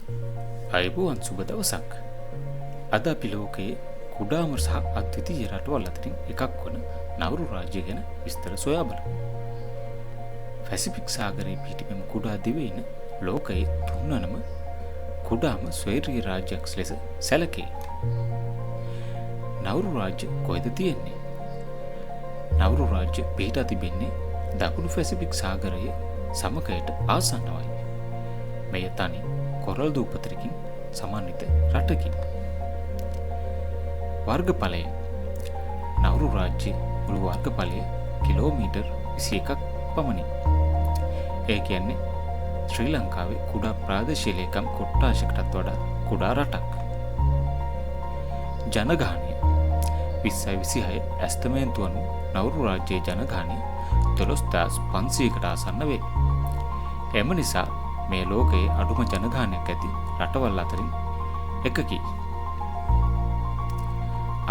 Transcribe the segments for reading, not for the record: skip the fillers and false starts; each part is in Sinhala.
අයිබෝවන් සුබ දවසක්. අද අපි ලෝකයේ කුඩාම සහ අද්විතීය රටවල් අතරින් එකක් වන නවුරු රාජ්‍ය ගැන විස්තර සොයා බලමු. පැසිෆික් සාගරයේ පිහිටි කුඩා දිවයින ලෝකයේ තුන්වනම කුඩාම ස්වෛරීය රාජ්‍යයක් ලෙස සැලකේ. නවුරු රාජ්‍ය කොහෙද තියෙන්නේ? නවුරු රාජ්‍ය පිහිටා තිබෙන්නේ දකුණු පැසිෆික් සාගරයේ සමකයට ආසන්නවයි. මෙය තනි කොරල් දූපතකින් සමන්විත රටකි. වර්ගඵලය නවුරු රාජ්‍යයේ මුළු වර්ගඵලය කිලෝමීටර් 21ක් පමණි. ඒ කියන්නේ ශ්‍රී ලංකාවේ කුඩා ප්‍රාදේශීය ලේකම් කොට්ටාශයකටත් වඩා කුඩා රටක්. ජනගහනය 2026 ඇස්තමේන්තුව අනුව නවුරු රාජ්‍යයේ ජනගහනය 12500කට ආසන්න වේ. එම නිසා මේ ලෝකයේ අඩුම ජනගහනයක් ඇති රටවල් අතරින් එකකි.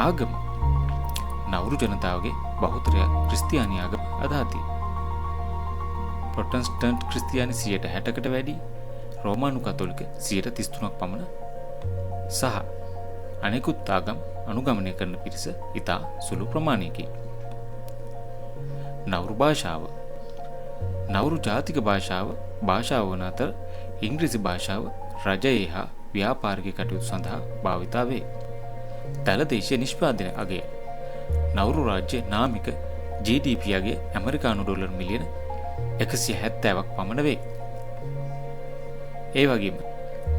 ආගම නවුරු ජනතාවගේ බහුතරයක් ක්‍රිස්තියානි ආගම අදහති. ප්‍රොටෙස්ටන්ට් ක්‍රිස්තියානි 60%කට වැඩි, රෝමානු කතෝලික 33%ක් පමණ සහ අනෙකුත් ආගම් අනුගමනය කරන පිරිස ඉතා සුළු ප්‍රමාණයකි. නවුරු භාෂාව නවුරු ජාතික භාෂාව වන අතර ඉංග්‍රීසි භාෂාව රජයේ හා ව්‍යාපාරික කටයුතු සඳහා භාවිතා වේ. දළදේශීය නිෂ්පාදන අගය නවුරු රාජ්‍ය නාමික GDP අගය ඇමරිකානු ඩොලර් මිලියන 170ක් පමණ වේ. ඒ වගේම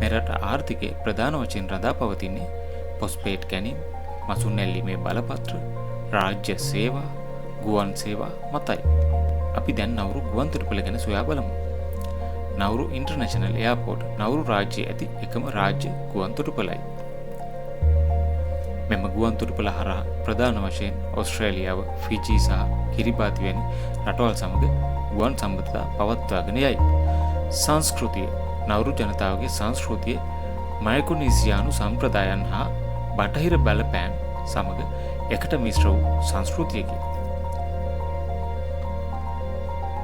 මෙරට ආර්ථිකයේ ප්‍රධාන වශයෙන් රඳා පවතින්නේ පොස්පේට් ගැනීම, මසුන් ඇල්ලීමේ බලපත්‍ර, රාජ්‍ය සේවා, ගුවන් සේවා මතයි. අපි දැන් නවුරු ගුවන් තොටුපළ ගැන සොයා බලමු. නවුරු ඉන්ටර්නැෂනල් එයාපෝර්ට් නවුරු රාජ්‍යයේ ඇති එකම රාජ්‍ය ගුවන් තොටුපළයි. මෙම ගුවන් තොටුපළ හරහා ප්‍රධාන වශයෙන් ඕස්ට්‍රේලියාව, ෆිජි සහ කිරිබාති වැනි රටවල් සමග ගුවන් සම්බන්ධතා පවත්වාගෙන යයි. සංස්කෘතිය නවුරු ජනතාවගේ සංස්කෘතිය මයික්‍රොනීසියානු සම්ප්‍රදායන් හා බටහිර බලපෑම් සමග එකට මිශ්‍ර වූ සංස්කෘතියකි.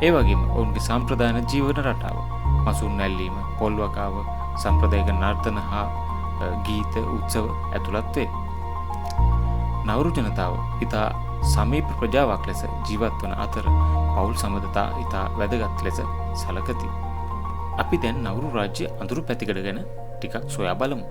ඒ වගේම ඔවුන්ගේ සම්ප්‍රදාන ජීවන රටාව, මසුන් ඇල්ලීම, පොල් වගාව, සම්ප්‍රදායික නර්තන හා ගීත උත්සව ඇතුළත් වේ. නවුරු ජනතාව ඉතා සමීප ප්‍රජාවක් ලෙස ජීවත් වන අතර පවුල් සම්බන්ධතා ඉතා වැදගත් ලෙස සැලකති. අපි දැන් නවුරු රාජ්‍ය අඳුරු පැතිකඩ ගැන ටිකක් සොයා බලමු.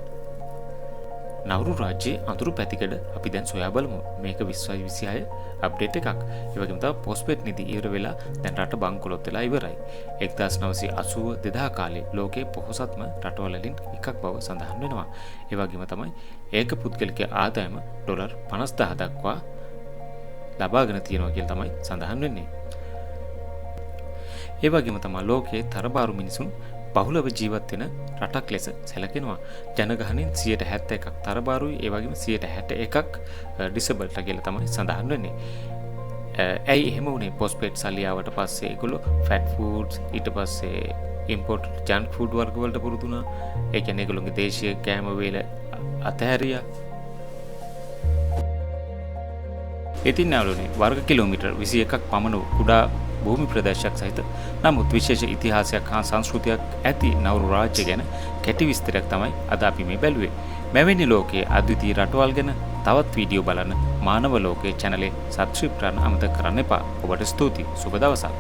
නවුරු රාජ්‍යයේ අඳුරු පැතිකඩ අපි දැන් සොයා බලමු. මේක 2026 අප්ඩේට් එකක්. ඒ වගේම තමයි පොස්පේට් නීති ඉවර වෙලා දැන් රට බංකොලොත් වෙලා ඉවරයි. 1980 2000 කාලේ ලෝකයේ පොහොසත්ම රටවල් වලින් එකක් බව සඳහන් වෙනවා. ඒ වගේම තමයි ඒක පුද්ගලික ආදායම ඩොලර් 50000 දක්වා ලබාගෙන තියෙනවා කියලා තමයි සඳහන් වෙන්නේ. ඒ වගේම තමයි ලෝකයේ තරබාරු මිනිසුන් බහුලව ජීවත් වෙන රටක් ලෙස සැලකෙනවා. ජනගහනයෙන් 71ක් තරබාරුයි, ඒ වගේම 61ක් ඩිසබල්ට කියලා තමයි සඳහන් වෙන්නේ. ඇයි එහෙම වුනේ? පොස්පේට් සල්ලි ආවට පස්සේ ඒගොල්ලෝ ෆැට් ෆුඩ්ස්, ඊට පස්සේ ඉම්පෝර්ට් ජන්ක් ෆුඩ් වර්ග වලට පුරුදු වුණා. ඒ කියන්නේ ඒගොල්ලෝගේ දේශීය කෑම වේල අතහැරියා. ඉතින් නාලුනේ වර්ග කිලෝමීටර් 21ක් පමණ කුඩා භූමි ප්‍රදේශයක් සහිත නමුත් විශේෂ ඉතිහාසයක් හා සංස්කෘතියක් ඇති නවුරු රාජ්‍ය ගැන කෙටි විස්තරයක් තමයි අද අපි මේ බැලුවේ. මෙවැනි ලෝකයේ අද්විතීය රටවල් ගැන තවත් වීඩියෝ බලන්න මානව ලෝකයේ channel එක subscribe කරන්න අමතක කරන්න එපා. ඔබට ස්තුතියි. සුබ දවසක්.